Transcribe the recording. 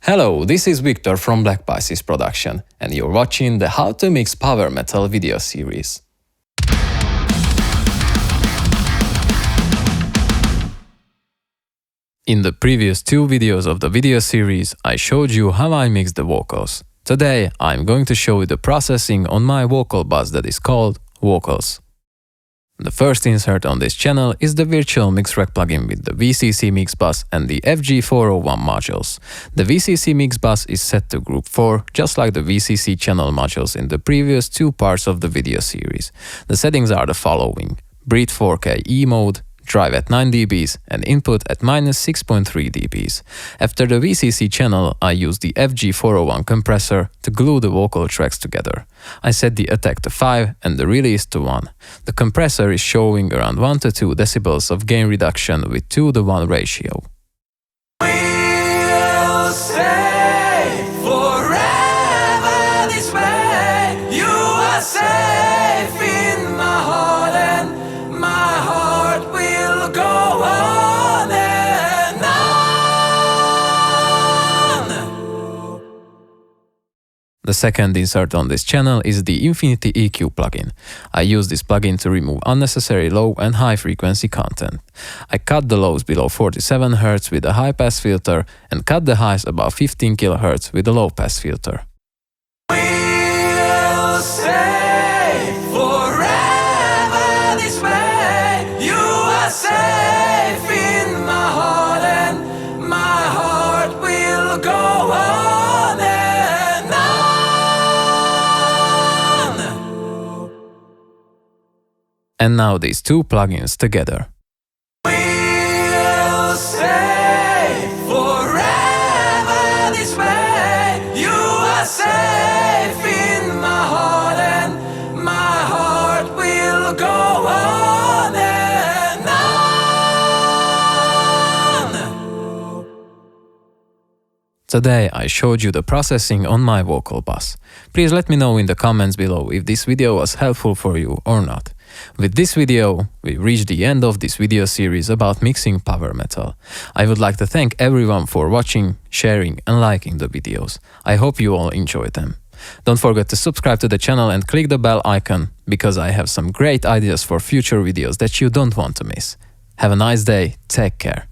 Hello, this is Victor from Black Pisces Production, and you're watching the How to Mix Power Metal video series. In the previous two videos of the video series, I showed you how I mix the vocals. Today, I'm going to show you the processing on my vocal bus that is called Vocals. The first insert on this channel is the Virtual Mix Rack plugin with the VCC Mix Bus and the FG401 modules. The VCC Mix Bus is set to Group 4, just like the VCC channel modules in the previous two parts of the video series. The settings are the following: Breathe 4K E mode, drive at 9 dBs and input at -6.3 dBs. After the VCC channel, I use the FG401 compressor to glue the vocal tracks together. I set the attack to 5 and the release to 1. The compressor is showing around 1 to 2 decibels of gain reduction with 2:1 ratio. We'll stay forever this way. You are safe in my heart, and my heart will go on and on. The second insert on this channel is the Infinity EQ plugin. I use this plugin to remove unnecessary low and high frequency content. I cut the lows below 47 Hz with a high pass filter and cut the highs above 15 kHz with a low pass filter. We'll stay forever this way. You are safe in my heart, and my heart will go on and on. And now these two plugins together. We'll stay forever this way. You are safe in my heart, and my heart will go on and on. Today I showed you the processing on my vocal bus. Please let me know in the comments below if this video was helpful for you or not. With this video, we reached the end of this video series about mixing power metal. I would like to thank everyone for watching, sharing and liking the videos. I hope you all enjoyed them. Don't forget to subscribe to the channel and click the bell icon, because I have some great ideas for future videos that you don't want to miss. Have a nice day, take care.